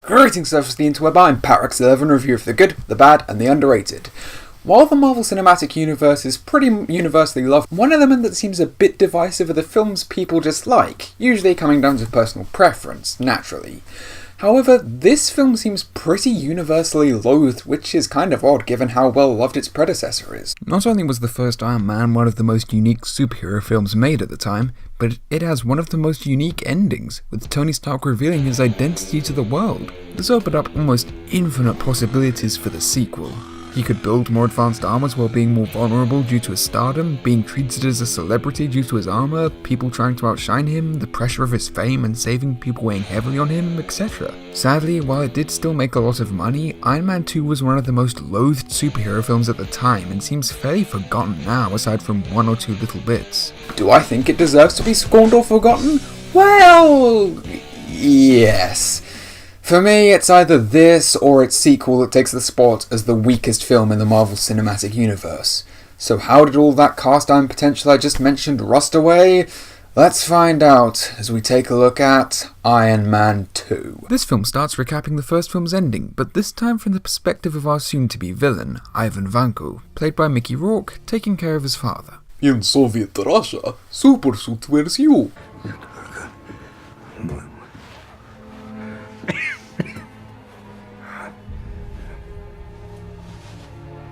Greetings, surfers of the interweb, I'm Parax11, review of the good, the bad, and the underrated. While the Marvel Cinematic Universe is pretty universally loved, one element that seems a bit divisive are the films people dislike, usually coming down to personal preference, naturally. However, this film seems pretty universally loathed, which is kind of odd given how well loved its predecessor is. Not only was the first Iron Man one of the most unique superhero films made at the time, but it has one of the most unique endings, with Tony Stark revealing his identity to the world. This opened up almost infinite possibilities for the sequel. He could build more advanced armors while being more vulnerable due to his stardom, being treated as a celebrity due to his armor, people trying to outshine him, the pressure of his fame and saving people weighing heavily on him, etc. Sadly, while it did still make a lot of money, Iron Man 2 was one of the most loathed superhero films at the time and seems fairly forgotten now aside from one or two little bits. Do I think it deserves to be scorned or forgotten? Well, yes. For me, it's either this or its sequel that takes the spot as the weakest film in the Marvel Cinematic Universe. So how did all that cast iron potential I just mentioned rust away? Let's find out as we take a look at Iron Man 2. This film starts recapping the first film's ending, but this time from the perspective of our soon-to-be villain, Ivan Vanko, played by Mickey Rourke, taking care of his father. In Soviet Russia, supersuit wears you.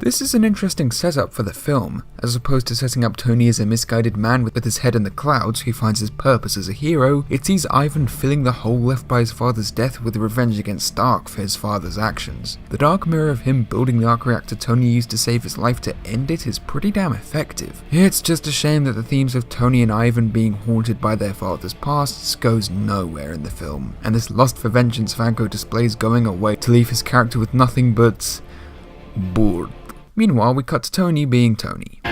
This is an interesting setup for the film, as opposed to setting up Tony as a misguided man with his head in the clouds who finds his purpose as a hero. It sees Ivan filling the hole left by his father's death with revenge against Stark for his father's actions. The dark mirror of him building the arc reactor Tony used to save his life to end it is pretty damn effective. It's just a shame that the themes of Tony and Ivan being haunted by their father's pasts goes nowhere in the film, and this lust for vengeance Vanko displays going away to leave his character with nothing but bored. Meanwhile, we cut to Tony being Tony.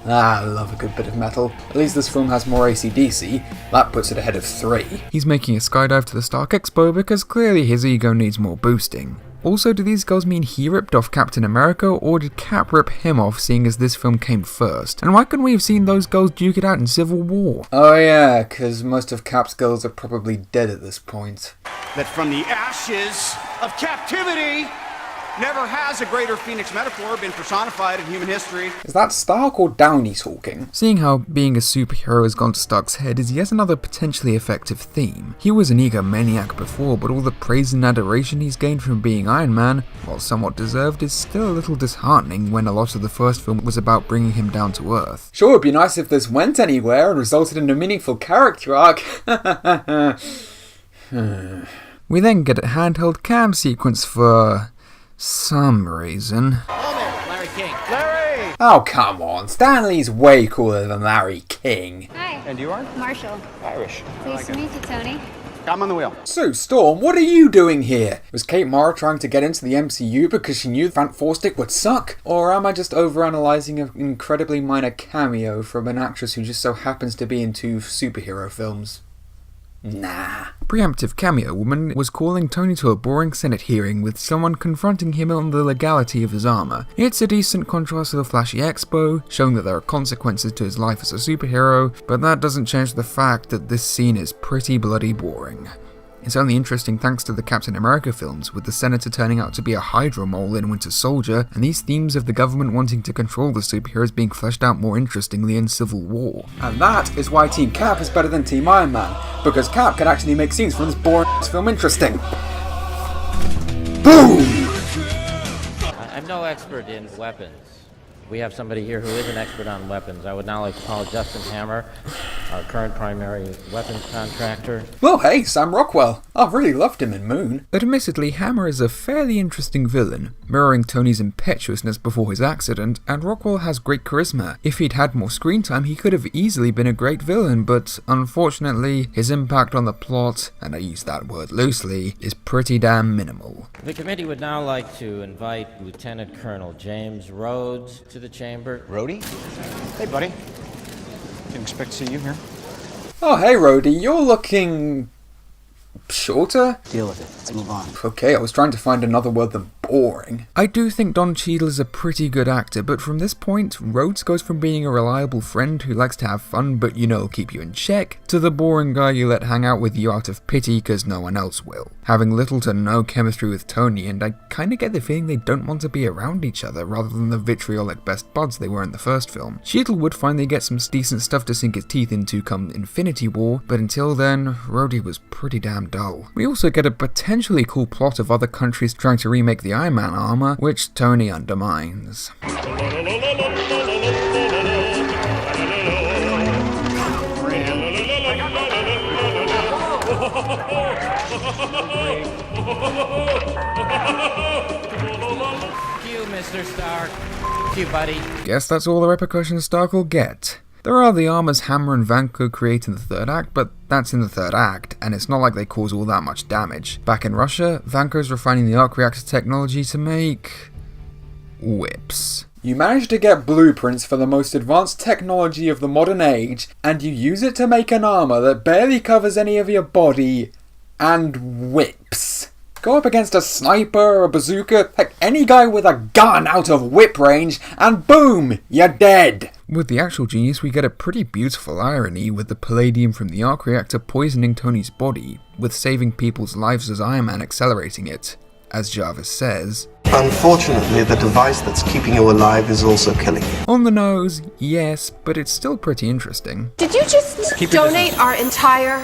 I love a good bit of metal. At least this film has more AC/DC. That puts it ahead of 3. He's making a skydive to the Stark Expo because clearly his ego needs more boosting. Also, do these girls mean he ripped off Captain America, or did Cap rip him off seeing as this film came first? And why couldn't we have seen those girls duke it out in Civil War? Oh yeah, cause most of Cap's girls are probably dead at this point. That from the ashes of captivity never has a greater Phoenix metaphor been personified in human history. Is that Stark or Downey talking? Seeing how being a superhero has gone to Stark's head is yet another potentially effective theme. He was an egomaniac before, but all the praise and adoration he's gained from being Iron Man, while somewhat deserved, is still a little disheartening when a lot of the first film was about bringing him down to earth. Sure, it'd be nice if this went anywhere and resulted in a meaningful character arc. We then get a handheld cam sequence for some reason. Hello there, Larry King. Larry! Oh, come on. Stanley's way cooler than Larry King. Hi. And you are? Marshall. Irish. Pleased to meet you, Tony. I'm on the wheel. So, Storm, what are you doing here? Was Kate Mara trying to get into the MCU because she knew Fantastic would suck? Or am I just overanalyzing an incredibly minor cameo from an actress who just so happens to be in 2 superhero films? Nah. Preemptive cameo woman was calling Tony to a boring Senate hearing with someone confronting him on the legality of his armor. It's a decent contrast to the flashy expo, showing that there are consequences to his life as a superhero, but that doesn't change the fact that this scene is pretty bloody boring. It's only interesting thanks to the Captain America films, with the Senator turning out to be a Hydra mole in Winter Soldier, and these themes of the government wanting to control the superheroes being fleshed out more interestingly in Civil War. And that is why Team Cap is better than Team Iron Man, because Cap can actually make scenes from this boring film interesting. Boom! I'm no expert in weapons. We have somebody here who is an expert on weapons. I would now like to call Justin Hammer, our current primary weapons contractor. Well, hey, Sam Rockwell. I really loved him in Moon. Admittedly, Hammer is a fairly interesting villain, mirroring Tony's impetuousness before his accident, and Rockwell has great charisma. If he'd had more screen time, he could have easily been a great villain, but unfortunately, his impact on the plot, and I use that word loosely, is pretty damn minimal. The committee would now like to invite Lieutenant Colonel James Rhodes to the chamber. Rhodey? Hey, buddy. Didn't expect to see you here. Oh, hey, Rhodey, you're looking shorter? Deal with it. Let's move on. Okay, I was trying to find another word than boring. I do think Don Cheadle is a pretty good actor, but from this point, Rhodes goes from being a reliable friend who likes to have fun but will keep you in check, to the boring guy you let hang out with you out of pity because no one else will. Having little to no chemistry with Tony, and I kinda get the feeling they don't want to be around each other rather than the vitriolic best buds they were in the first film. Cheadle would finally get some decent stuff to sink his teeth into come Infinity War, but until then, Rhodey was pretty damn dull. We also get a potentially cool plot of other countries trying to remake the Iron Man armor, which Tony undermines. You, Mr. Stark. You, buddy. Guess that's all the repercussions Stark will get. There are the armors Hammer and Vanko create in the third act, but that's in the third act, and it's not like they cause all that much damage. Back in Russia, Vanko's refining the arc reactor technology to make whips. You manage to get blueprints for the most advanced technology of the modern age, and you use it to make an armor that barely covers any of your body, and whips. Go up against a sniper or a bazooka, heck, any guy with a gun out of whip range, and boom, you're dead! With the actual genius, we get a pretty beautiful irony with the palladium from the arc reactor poisoning Tony's body, with saving people's lives as Iron Man accelerating it. As Jarvis says, "Unfortunately, the device that's keeping you alive is also killing you." On the nose, yes, but it's still pretty interesting. Did you just donate our entire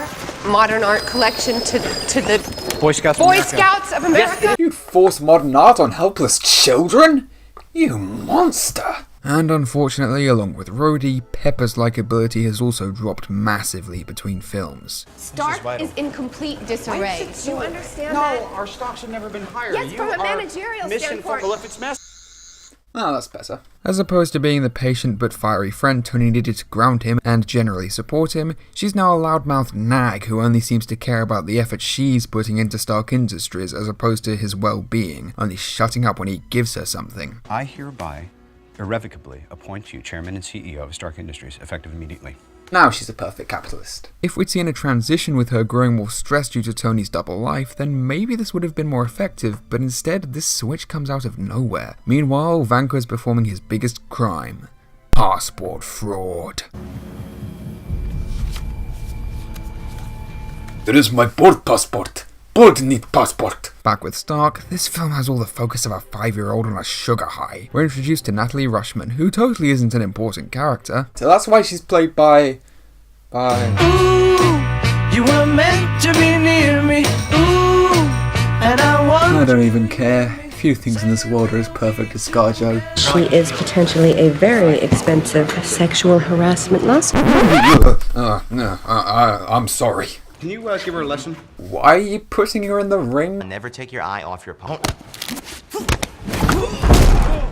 modern art collection to the Boy Scouts of America? You'd force modern art on helpless children? You monster! And unfortunately, along with Rhodey, Pepper's likability has also dropped massively between films. Stark is in complete disarray. Do you understand that? No, our stocks have never been higher. Yes, from a managerial standpoint. Oh, that's better. As opposed to being the patient but fiery friend Tony needed to ground him and generally support him, she's now a loudmouthed nag who only seems to care about the effort she's putting into Stark Industries as opposed to his well-being, only shutting up when he gives her something. I hereby irrevocably appoint you Chairman and CEO of Stark Industries, effective immediately. Now she's a perfect capitalist. If we'd seen a transition with her growing more stressed due to Tony's double life, then maybe this would have been more effective, but instead this switch comes out of nowhere. Meanwhile, Vanko is performing his biggest crime: passport fraud. There is my board passport. Board need passport. Back with Stark, this film has all the focus of a 5-year-old on a sugar high. We're introduced to Natalie Rushman, who totally isn't an important character. So that's why she's played by... Ooh, you were meant to be near me. Ooh, and I don't even care. Few things in this world are as perfect as ScarJo. She is potentially a very expensive sexual harassment lawsuit. I'm sorry. Can you give her a lesson? Why are you putting her in the ring? Never take your eye off your opponent.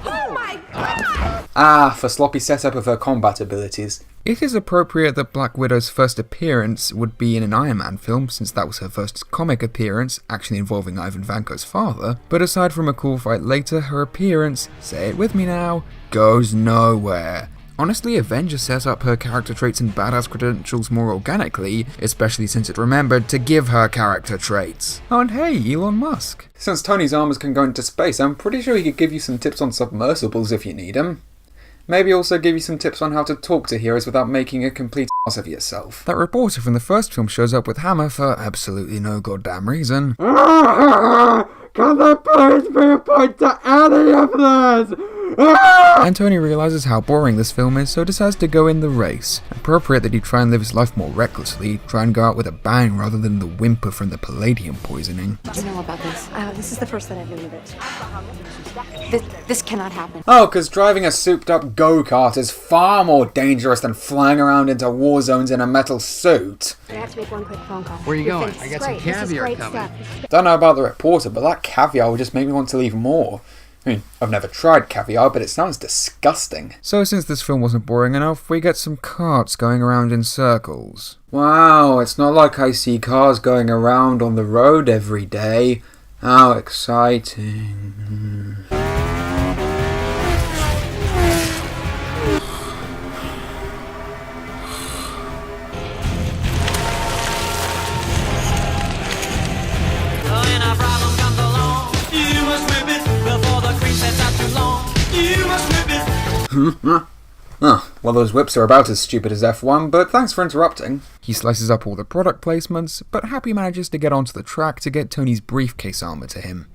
Oh my god! Ah, for sloppy setup of her combat abilities. It is appropriate that Black Widow's first appearance would be in an Iron Man film, since that was her first comic appearance, actually involving Ivan Vanko's father, but aside from a cool fight later, her appearance, say it with me now, goes nowhere. Honestly, Avenger set up her character traits and badass credentials more organically, especially since it remembered to give her character traits. Oh, and hey, Elon Musk. Since Tony's armors can go into space, I'm pretty sure he could give you some tips on submersibles if you need them. Maybe also give you some tips on how to talk to heroes without making a complete ass of yourself. That reporter from the first film shows up with Hammer for absolutely no goddamn reason. Can there please be a point to any of this? And Tony realises how boring this film is, so decides to go in the race. Appropriate that he try and live his life more recklessly, try and go out with a bang rather than the whimper from the palladium poisoning. Do you know about this? This is the first that I've heard of it. This cannot happen. Oh, because driving a souped-up go-kart is far more dangerous than flying around into war zones in a metal suit. I have to make one quick phone call. Where are you going? I got some caviar coming. Don't know about the reporter, but that caviar would just make me want to leave more. I mean, I've never tried caviar, but it sounds disgusting. So since this film wasn't boring enough, we get some carts going around in circles. Wow, it's not like I see cars going around on the road every day. How exciting. Well, those whips are about as stupid as F1, but thanks for interrupting. He slices up all the product placements, but Happy manages to get onto the track to get Tony's briefcase armor to him.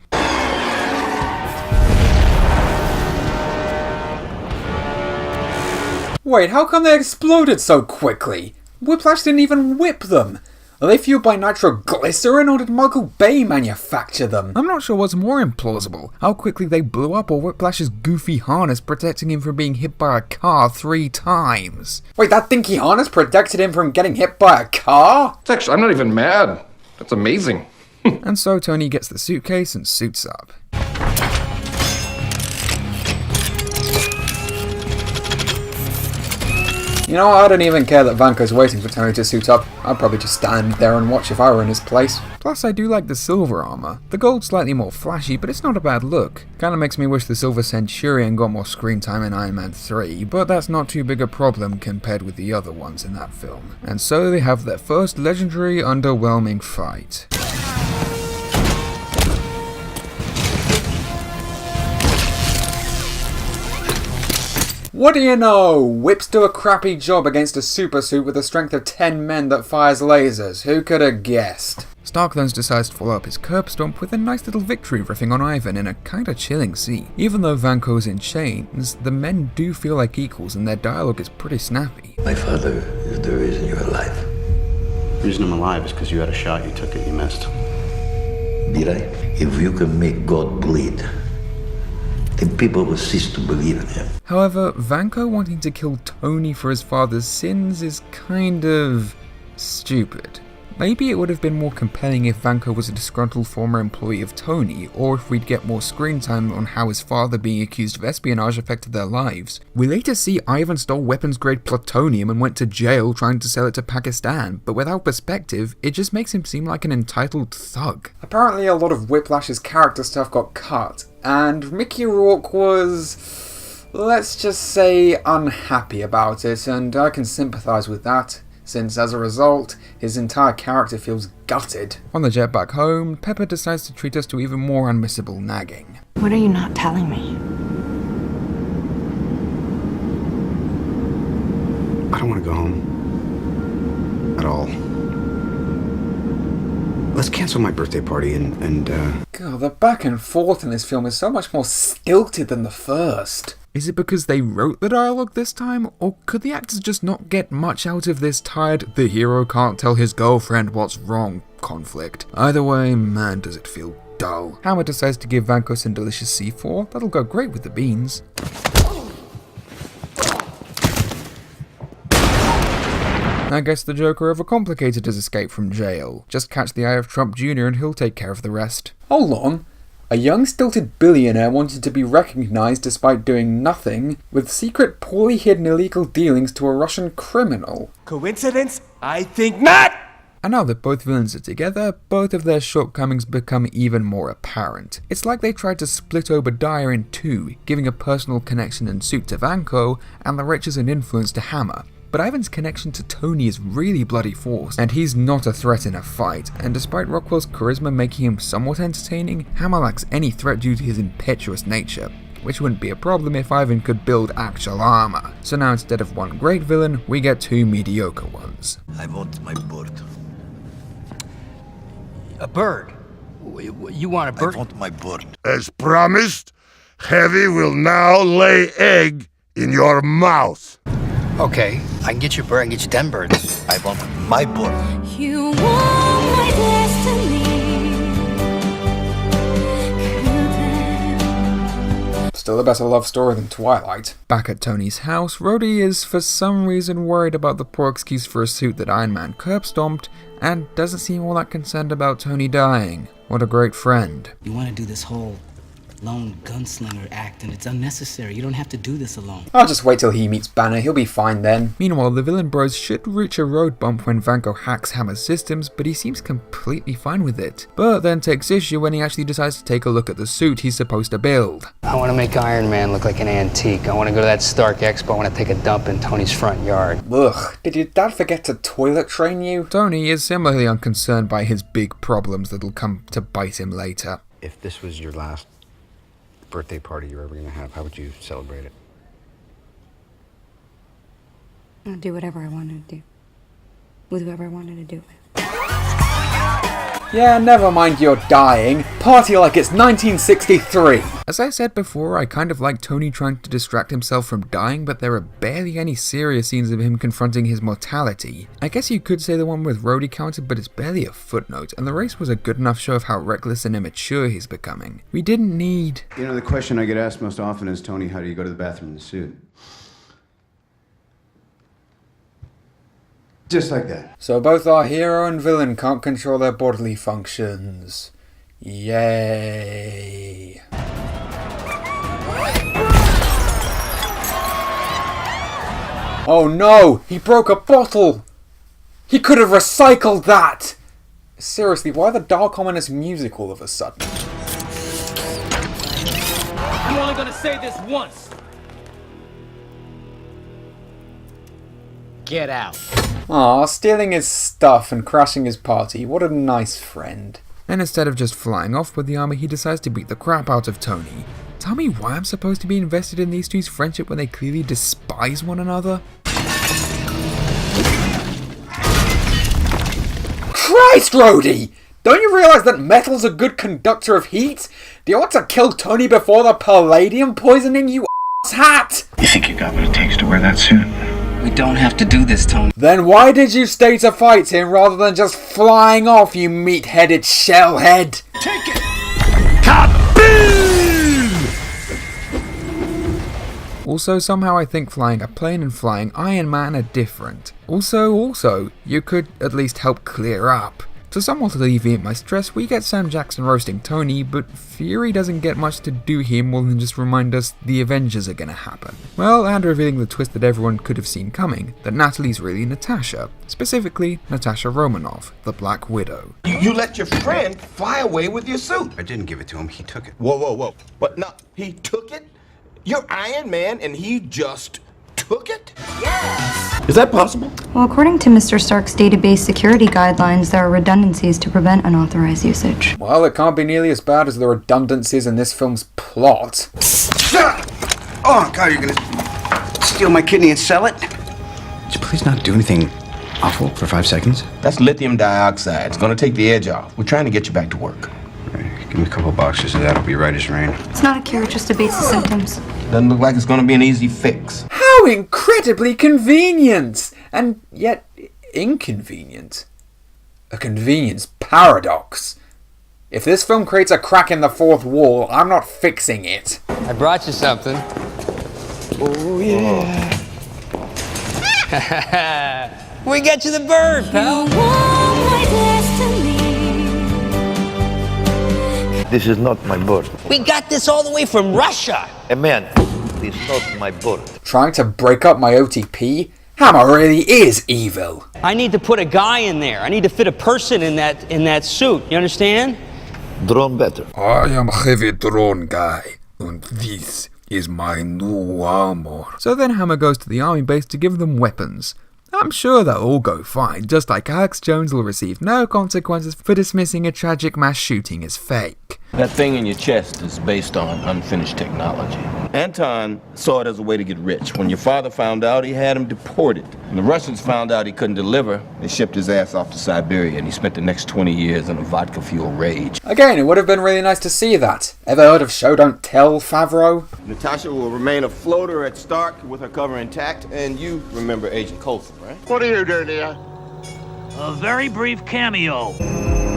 Wait, how come they exploded so quickly? Whiplash didn't even whip them! Are they fueled by nitroglycerin, or did Michael Bay manufacture them? I'm not sure what's more implausible, how quickly they blew up or Whiplash's goofy harness protecting him from being hit by a car 3 times. Wait, that dinky harness protected him from getting hit by a car? Actually, I'm not even mad. That's amazing. And so Tony gets the suitcase and suits up. You know what, I don't even care that Vanko's waiting for Tony to suit up. I'd probably just stand there and watch if I were in his place. Plus, I do like the silver armor. The gold's slightly more flashy, but it's not a bad look. Kinda makes me wish the Silver Centurion got more screen time in Iron Man 3, but that's not too big a problem compared with the other ones in that film. And so they have their first legendary, underwhelming fight. What do you know? Whips do a crappy job against a super suit with the strength of 10 men that fires lasers. Who could have guessed? Stark then decides to follow up his curb stomp with a nice little victory riffing on Ivan in a kinda chilling scene. Even though Vanko's in chains, the men do feel like equals and their dialogue is pretty snappy. My father is the reason you're alive. The reason I'm alive is because you had a shot, you took it, you missed. Did I? If you can make God bleed, then people will cease to believe in him. However, Vanko wanting to kill Tony for his father's sins is kind of stupid. Maybe it would have been more compelling if Vanko was a disgruntled former employee of Tony, or if we'd get more screen time on how his father being accused of espionage affected their lives. We later see Ivan stole weapons-grade plutonium and went to jail trying to sell it to Pakistan, but without perspective, it just makes him seem like an entitled thug. Apparently a lot of Whiplash's character stuff got cut, and Mickey Rourke was, let's just say, unhappy about it, and I can sympathise with that, since as a result, his entire character feels gutted. On the jet back home, Pepper decides to treat us to even more unmissable nagging. What are you not telling me? I don't want to go home. At all. Let's cancel my birthday party and God, the back and forth in this film is so much more stilted than the first. Is it because they wrote the dialogue this time, or could the actors just not get much out of this tired, the hero can't tell his girlfriend what's wrong conflict? Either way, man does it feel dull. Hammer decides to give Vanko some delicious C4, that'll go great with the beans. I guess the Joker overcomplicated his escape from jail. Just catch the eye of Trump Jr. and he'll take care of the rest. Hold on. A young stilted billionaire wanted to be recognised despite doing nothing, with secret poorly hidden illegal dealings to a Russian criminal. Coincidence? I think not! And now that both villains are together, both of their shortcomings become even more apparent. It's like they tried to split Obadiah in two, giving a personal connection and suit to Vanko, and the riches and influence to Hammer. But Ivan's connection to Tony is really bloody forced, and he's not a threat in a fight, and despite Rockwell's charisma making him somewhat entertaining, Hammer lacks any threat due to his impetuous nature, which wouldn't be a problem if Ivan could build actual armor. So now instead of one great villain, we get two mediocre ones. I want my bird. A bird? You want a bird? I want my bird. As promised, Heavy will now lay egg in your mouth. Okay, I can get you a bird, I can get you 10 birds. I want my bird. You want my destiny. Still a better love story than Twilight. Back at Tony's house, Rhodey is for some reason worried about the poor excuse for a suit that Iron Man curb stomped, and doesn't seem all that concerned about Tony dying. What a great friend. You want to do this whole lone gunslinger act, and it's unnecessary. You don't have to do this alone. I'll just wait till he meets Banner, he'll be fine then. Meanwhile, the villain bros should reach a road bump when Vanko hacks Hammer's systems, but he seems completely fine with it. But then takes issue when he actually decides to take a look at the suit he's supposed to build. I want to make Iron Man look like an antique. I want to go to that Stark Expo. I want to take a dump in Tony's front yard. Ugh, did your dad forget to toilet train you? Tony is similarly unconcerned by his big problems that'll come to bite him later. If this was your last birthday party you're ever going to have, how would you celebrate it? I'll do whatever I wanted to do. With whoever I wanted to do it. Yeah, never mind you're dying. Party like it's 1963. As I said before, I kind of like Tony trying to distract himself from dying, but there are barely any serious scenes of him confronting his mortality. I guess you could say the one with Rhodey counted, but it's barely a footnote, and the race was a good enough show of how reckless and immature he's becoming. We didn't need... You know, the question I get asked most often is, Tony, how do you go to the bathroom in the suit? Just like that. So both our hero and villain can't control their bodily functions. Yay. Oh no! He broke a bottle! He could have recycled that! Seriously, why the dark ominous music all of a sudden? I'm only gonna say this once. Get out. Aw, stealing his stuff and crashing his party. What a nice friend. And instead of just flying off with the army, he decides to beat the crap out of Tony. Tell me why I'm supposed to be invested in these two's friendship when they clearly despise one another? Christ, Rhodey! Don't you realise that metal's a good conductor of heat? Do you want to kill Tony before the palladium poisoning, you ass hat? You think you got what it takes to wear that suit? We don't have to do this, Tony. Then why did you stay to fight him rather than just flying off, you meat-headed shellhead? Take it! Kaboom! Also, somehow I think flying a plane and flying Iron Man are different. Also, you could at least help clear up. To somewhat alleviate my stress, we get Sam Jackson roasting Tony, but Fury doesn't get much to do here more than just remind us the Avengers are gonna happen. Well, and revealing the twist that everyone could have seen coming, that Natalie's really Natasha, specifically Natasha Romanoff, the Black Widow. You let your friend fly away with your suit. I didn't give it to him, he took it. Whoa. But no, he took it? You're Iron Man and he just took it? Yes! Is that possible? Well, according to Mr. Stark's database security guidelines, there are redundancies to prevent unauthorized usage. Well, it can't be nearly as bad as the redundancies in this film's plot. Oh, God, you're gonna steal my kidney and sell it? Would you please not do anything awful for 5 seconds? That's lithium dioxide. It's gonna take the edge off. We're trying to get you back to work. Give me a couple boxes of that, I'll be right as rain. It's not a cure, it just abates the symptoms. Doesn't look like it's gonna be an easy fix. How incredibly convenient! And yet inconvenient. A convenience paradox. If this film creates a crack in the fourth wall, I'm not fixing it. I brought you something. Oh, yeah. We got you the bird, pal. This is not my bird. We got this all the way from Russia. A man, it's not my bird. Trying to break up my OTP? Hammer really is evil. I need to put a guy in there. I need to fit a person in that suit. You understand? Drone better. I am heavy drone guy, and this is my new armor. So then Hammer goes to the army base to give them weapons. I'm sure they'll all go fine, just like Alex Jones will receive no consequences for dismissing a tragic mass shooting as fake. That thing in your chest is based on unfinished technology. Anton saw it as a way to get rich. When your father found out, he had him deported. When the Russians found out he couldn't deliver, they shipped his ass off to Siberia, and he spent the next 20 years in a vodka-fueled rage. Again, it would have been really nice to see that. Ever heard of Show Don't Tell, Favreau? Natasha will remain a floater at Stark with her cover intact, and you remember Agent Coulson, right? What are you doing here? A very brief cameo.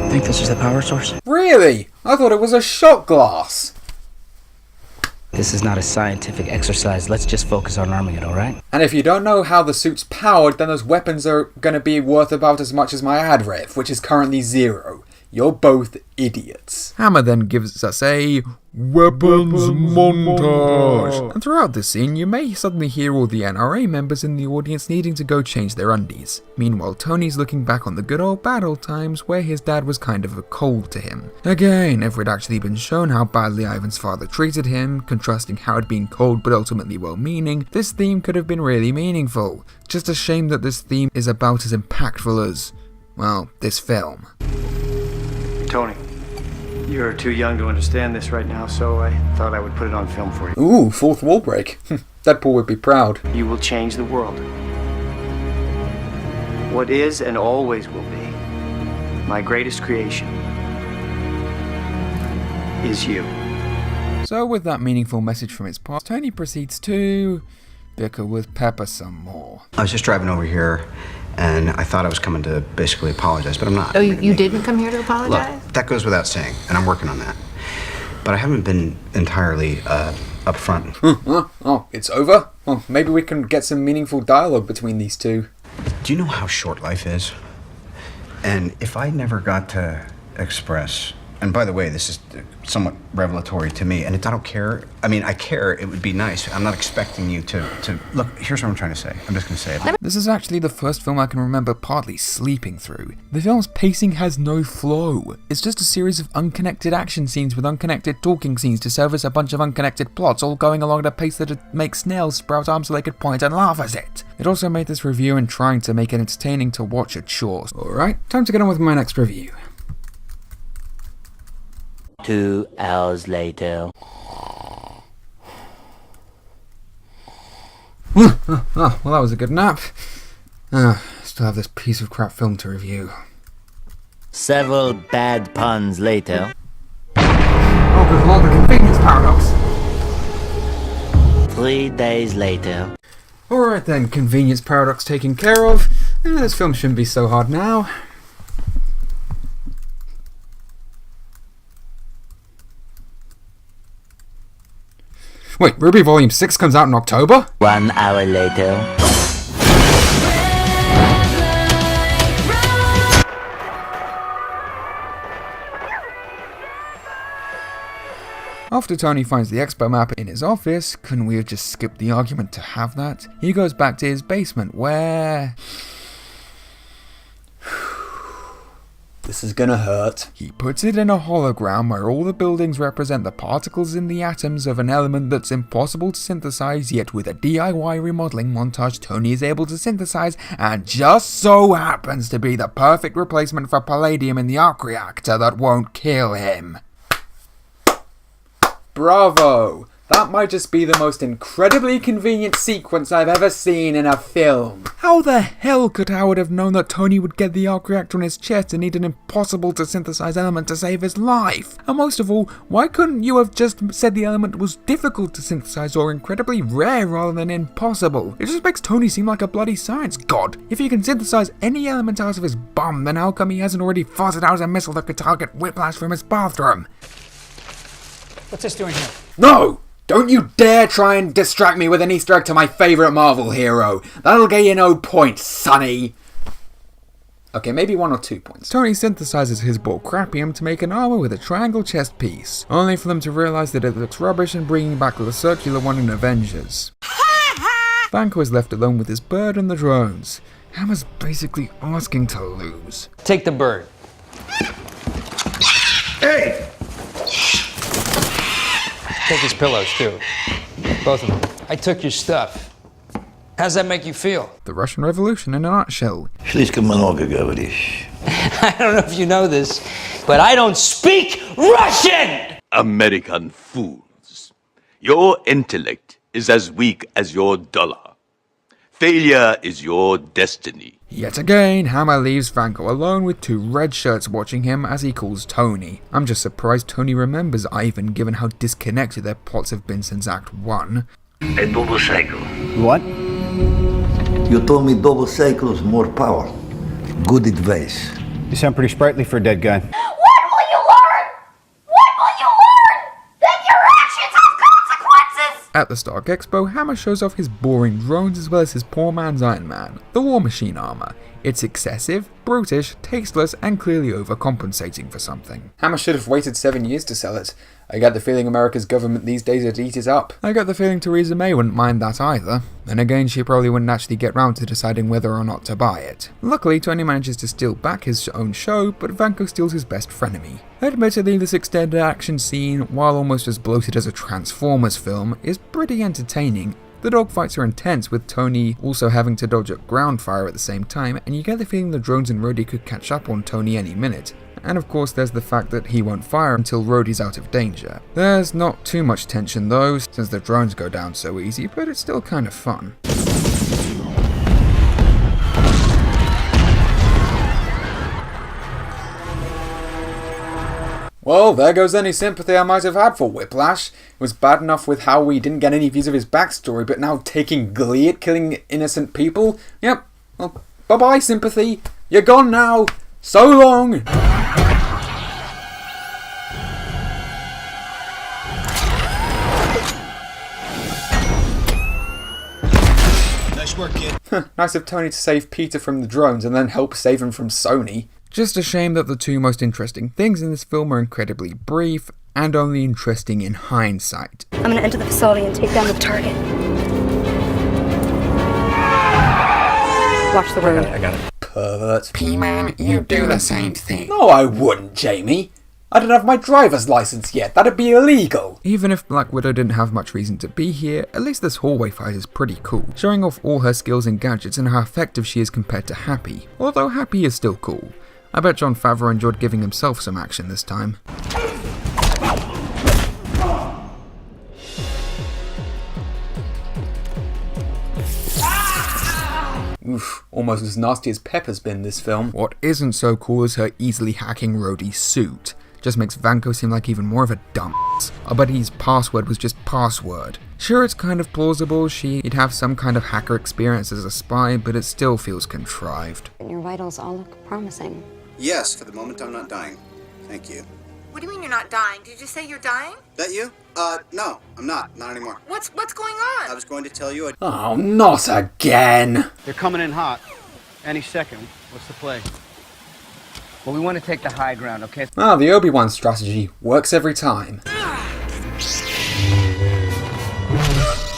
Think this is the power source? Really? I thought it was a shot glass. This is not a scientific exercise. Let's just focus on arming it, all right? And if you don't know how the suit's powered, then those weapons are going to be worth about as much as my ad rev, which is currently 0. You're both idiots. Hammer then gives us a weapons montage. And throughout this scene, you may suddenly hear all the NRA members in the audience needing to go change their undies. Meanwhile, Tony's looking back on the good old bad old times where his dad was kind of a cold to him. Again, if it had actually been shown how badly Ivan's father treated him, contrasting how it being cold but ultimately well-meaning, this theme could have been really meaningful. Just a shame that this theme is about as impactful as, well, this film. Tony, you're too young to understand this right now, so I thought I would put it on film for you. Ooh, fourth wall break. Deadpool would be proud. You will change the world. What is and always will be my greatest creation is you. So with that meaningful message from its past, Tony proceeds to bicker with Pepper some more. I was just driving over here, and I thought I was coming to basically apologize, but I'm not. Oh, you didn't come here to apologize? Look, that goes without saying, and I'm working on that. But I haven't been entirely upfront. Oh, it's over? Well, maybe we can get some meaningful dialogue between these two. Do you know how short life is? And if I never got to express, and by the way, this is somewhat revelatory to me, and I don't care. I mean, I care. It would be nice. I'm not expecting you to look, here's what I'm trying to say. I'm just going to say it. This is actually the first film I can remember partly sleeping through. The film's pacing has no flow. It's just a series of unconnected action scenes with unconnected talking scenes to service a bunch of unconnected plots, all going along at a pace that makes snails sprout arms so they could point and laugh at it. It also made this review and trying to make it entertaining to watch a chore. Alright, time to get on with my next review. 2 hours later. Well, that was a good nap. Still have this piece of crap film to review. Several bad puns later. Oh, good lord, the convenience paradox. 3 days later. Alright then, convenience paradox taken care of. This film shouldn't be so hard now. Wait, Ruby Volume 6 comes out in October? 1 hour later. After Tony finds the expo map in his office, couldn't we have just skipped the argument to have that? He goes back to his basement where... This is gonna hurt. He puts it in a hologram where all the buildings represent the particles in the atoms of an element that's impossible to synthesize, yet with a DIY remodeling montage Tony is able to synthesize, and just so happens to be the perfect replacement for palladium in the arc reactor that won't kill him. Bravo! That might just be the most incredibly convenient sequence I've ever seen in a film. How the hell could Howard have known that Tony would get the arc reactor in his chest and need an impossible to synthesize element to save his life? And most of all, why couldn't you have just said the element was difficult to synthesize or incredibly rare rather than impossible? It just makes Tony seem like a bloody science god. If he can synthesize any element out of his bum, then how come he hasn't already farted out a missile that could target Whiplash from his bathroom? What's this doing here? No! Don't you dare try and distract me with an Easter egg to my favourite Marvel hero. That'll get you no points, sonny. Okay, maybe 1 or 2 points. Tony synthesizes his Bullcrapium to make an armor with a triangle chest piece, only for them to realize that it looks rubbish and bringing back the circular one in Avengers. Vanko is left alone with his bird and the drones. Hammer's basically asking to lose. Take the bird. Hey! Take his pillows, too. Both of them. I took your stuff. How's that make you feel? The Russian Revolution in a nutshell. Слишком много говоришь. I don't know if you know this, but I don't speak Russian! American fools. Your intellect is as weak as your dollar. Failure is your destiny. Yet again, Hammer leaves Vanko alone with 2 red shirts watching him as he calls Tony. I'm just surprised Tony remembers Ivan given how disconnected their plots have been since Act 1. A double cycle. What? You told me double cycles more power. Good advice. You sound pretty sprightly for a dead guy. What will you learn? What will you learn? That your actions have consequences! At the Stark Expo, Hammer shows off his boring drones as well as his poor man's Iron Man, the War Machine armor. It's excessive, brutish, tasteless, and clearly overcompensating for something. Hammer should have waited 7 years to sell it. I get the feeling America's government these days would eat it up. I get the feeling Theresa May wouldn't mind that either. Then again, she probably wouldn't actually get round to deciding whether or not to buy it. Luckily, Tony manages to steal back his own show, but Vanko steals his best frenemy. Admittedly, this extended action scene, while almost as bloated as a Transformers film, is pretty entertaining. The dogfights are intense, with Tony also having to dodge up ground fire at the same time, and you get the feeling the drones and Rhodey could catch up on Tony any minute. And of course there's the fact that he won't fire until Rhodey's out of danger. There's not too much tension though, since the drones go down so easy, but it's still kind of fun. Well, there goes any sympathy I might have had for Whiplash. It was bad enough with how we didn't get any views of his backstory, but now taking glee at killing innocent people? Yep. Well, bye-bye, sympathy. You're gone now. So long! Nice work, kid. Nice of Tony to save Peter from the drones and then help save him from Sony. Just a shame that the two most interesting things in this film are incredibly brief and only interesting in hindsight. I'm gonna enter the facility and take down the target. Watch the road. I got it. Pervert. P-Man, you do the same thing. No, I wouldn't, Jamie. I don't have my driver's license yet. That'd be illegal. Even if Black Widow didn't have much reason to be here, at least this hallway fight is pretty cool, showing off all her skills and gadgets and how effective she is compared to Happy. Although Happy is still cool. I bet Jon Favreau enjoyed giving himself some action this time. Oof, almost as nasty as Pepper's been this film. What isn't so cool is her easily hacking Rhodey's suit. Just makes Vanko seem like even more of a dumbass. I bet his password was just password. Sure, it's kind of plausible she'd have some kind of hacker experience as a spy, but it still feels contrived. Your vitals all look promising. Yes, for the moment I'm not dying. Thank you. What do you mean you're not dying? Did you say you're dying? That you? No, I'm not. Not anymore. What's going on? I was going to tell you. Oh, not again! They're coming in hot. Any second. What's the play? Well, we want to take the high ground, okay? Ah, the Obi-Wan strategy works every time.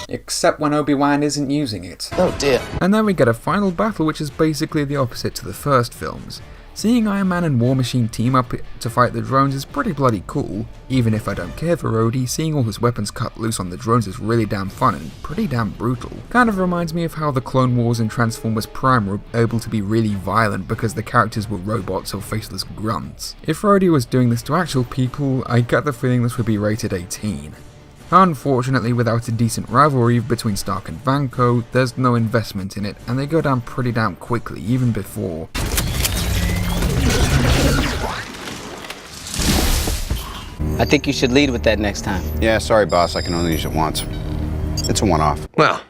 Except when Obi-Wan isn't using it. Oh dear. And then we get a final battle which is basically the opposite to the first films. Seeing Iron Man and War Machine team up to fight the drones is pretty bloody cool. Even if I don't care for Rhodey, seeing all his weapons cut loose on the drones is really damn fun and pretty damn brutal. Kind of reminds me of how the Clone Wars and Transformers Prime were able to be really violent because the characters were robots or faceless grunts. If Rhodey was doing this to actual people, I get the feeling this would be rated 18. Unfortunately, without a decent rivalry between Stark and Vanko, there's no investment in it, and they go down pretty damn quickly, even before. I think you should lead with that next time. Yeah, sorry, boss. I can only use it once. It's a one-off. Well,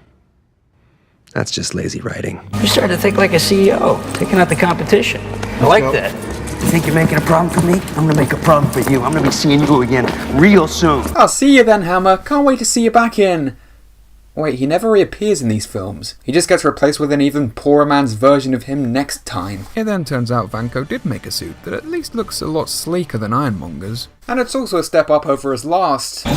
that's just lazy writing. You're starting to think like a CEO, taking out the competition. I like that. You think you're making a problem for me? I'm gonna make a problem for you. I'm gonna be seeing you again real soon. I'll see you then, Hammer. Can't wait to see you back in. Wait, he never reappears in these films. He just gets replaced with an even poorer man's version of him next time. It then turns out Vanko did make a suit that at least looks a lot sleeker than Ironmonger's. And it's also a step up over his last.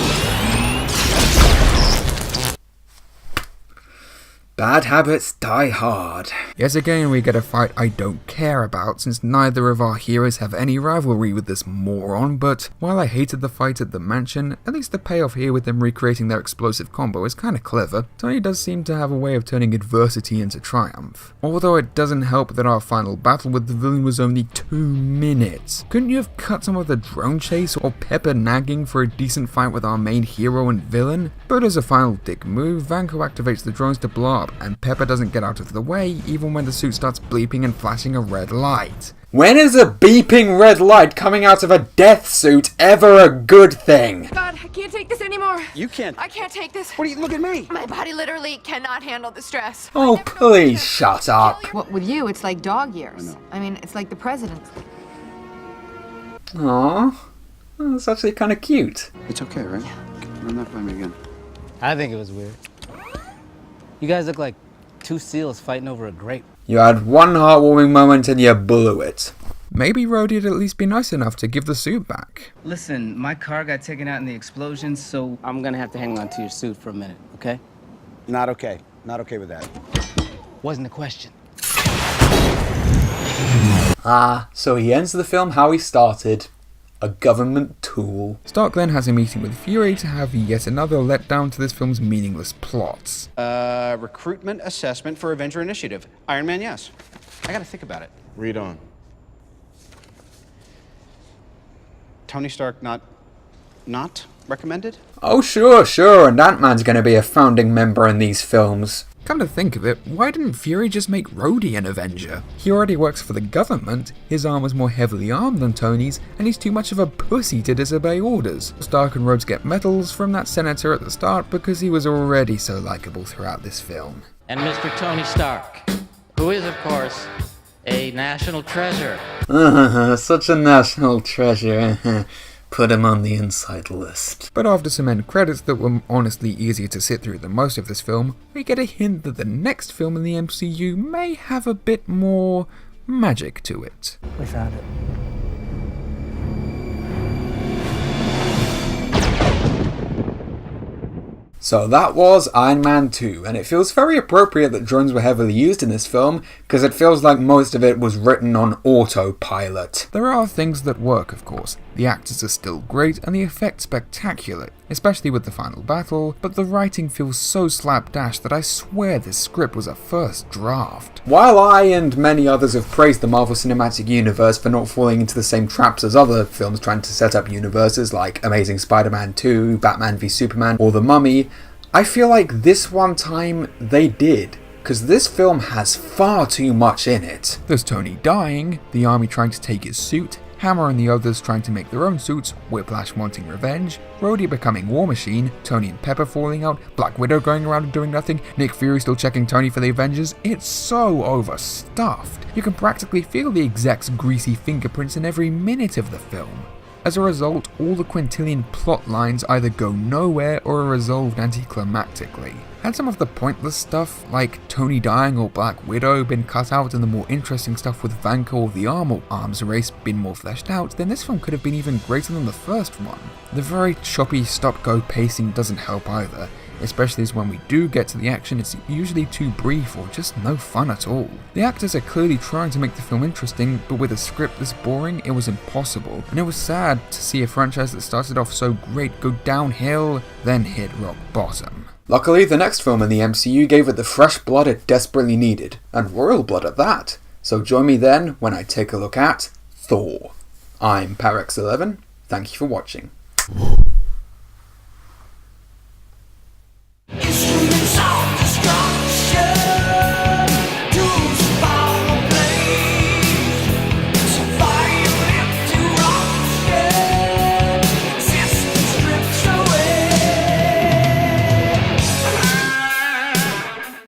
Bad habits die hard. Yet again we get a fight I don't care about since neither of our heroes have any rivalry with this moron, but while I hated the fight at the mansion, at least the payoff here with them recreating their explosive combo is kinda clever. Tony does seem to have a way of turning adversity into triumph. Although it doesn't help that our final battle with the villain was only 2 minutes. Couldn't you have cut some of the drone chase or Pepper nagging for a decent fight with our main hero and villain? But as a final dick move, Vanko activates the drones to blow up, and Pepper doesn't get out of the way even when the suit starts bleeping and flashing a red light. When is a beeping red light coming out of a death suit ever a good thing? God, I can't take this anymore. You can't. I can't take this. What do you look at me? My body literally cannot handle the stress. Oh, please shut up. Well, with you, it's like dog years. I mean, it's like the president's. Aww. Oh, that's actually kind of cute. It's okay, right? I'm not playing again. I think it was weird. You guys look like two seals fighting over a grape. You had one heartwarming moment and you blew it. Maybe Rhodey'd at least be nice enough to give the suit back. Listen, my car got taken out in the explosion, so I'm gonna have to hang on to your suit for a minute, okay? Not okay. Not okay with that. Wasn't a question. Ah, so he ends the film how he started. A government tool. Stark then has a meeting with Fury to have yet another letdown to this film's meaningless plots. Recruitment assessment for Avenger Initiative. Iron Man, yes. I gotta think about it. Read on. Tony Stark not recommended? Oh sure, and Ant-Man's gonna be a founding member in these films. Come to think of it, why didn't Fury just make Rhodey an Avenger? He already works for the government, his armor's more heavily armed than Tony's, and he's too much of a pussy to disobey orders. Stark and Rhodes get medals from that senator at the start because he was already so likable throughout this film. And Mr. Tony Stark, who is, of course, a national treasure. Such a national treasure. Put him on the inside list. But after some end credits that were honestly easier to sit through than most of this film, we get a hint that the next film in the MCU may have a bit more magic to it. We found it. So that was Iron Man 2, and it feels very appropriate that drones were heavily used in this film, because it feels like most of it was written on autopilot. There are things that work, of course. The actors are still great, and the effects spectacular, especially with the final battle, but the writing feels so slapdash that I swear this script was a first draft. While I and many others have praised the Marvel Cinematic Universe for not falling into the same traps as other films trying to set up universes like Amazing Spider-Man 2, Batman v Superman, or The Mummy, I feel like this one time they did. Because this film has far too much in it. There's Tony dying, the army trying to take his suit, Hammer and the others trying to make their own suits, Whiplash wanting revenge, Rhodey becoming War Machine, Tony and Pepper falling out, Black Widow going around and doing nothing, Nick Fury still checking Tony for the Avengers. It's so overstuffed. You can practically feel the exec's greasy fingerprints in every minute of the film. As a result, all the quintillion plot lines either go nowhere or are resolved anticlimactically. Had some of the pointless stuff, like Tony dying or Black Widow, been cut out and the more interesting stuff with Vanko or the arms race been more fleshed out, then this film could have been even greater than the first one. The very choppy stop-go pacing doesn't help either, especially as when we do get to the action it's usually too brief or just no fun at all. The actors are clearly trying to make the film interesting, but with a script this boring it was impossible, and it was sad to see a franchise that started off so great go downhill, then hit rock bottom. Luckily, the next film in the MCU gave it the fresh blood it desperately needed, and royal blood at that. So join me then when I take a look at Thor. I'm Parex11, thank you for watching.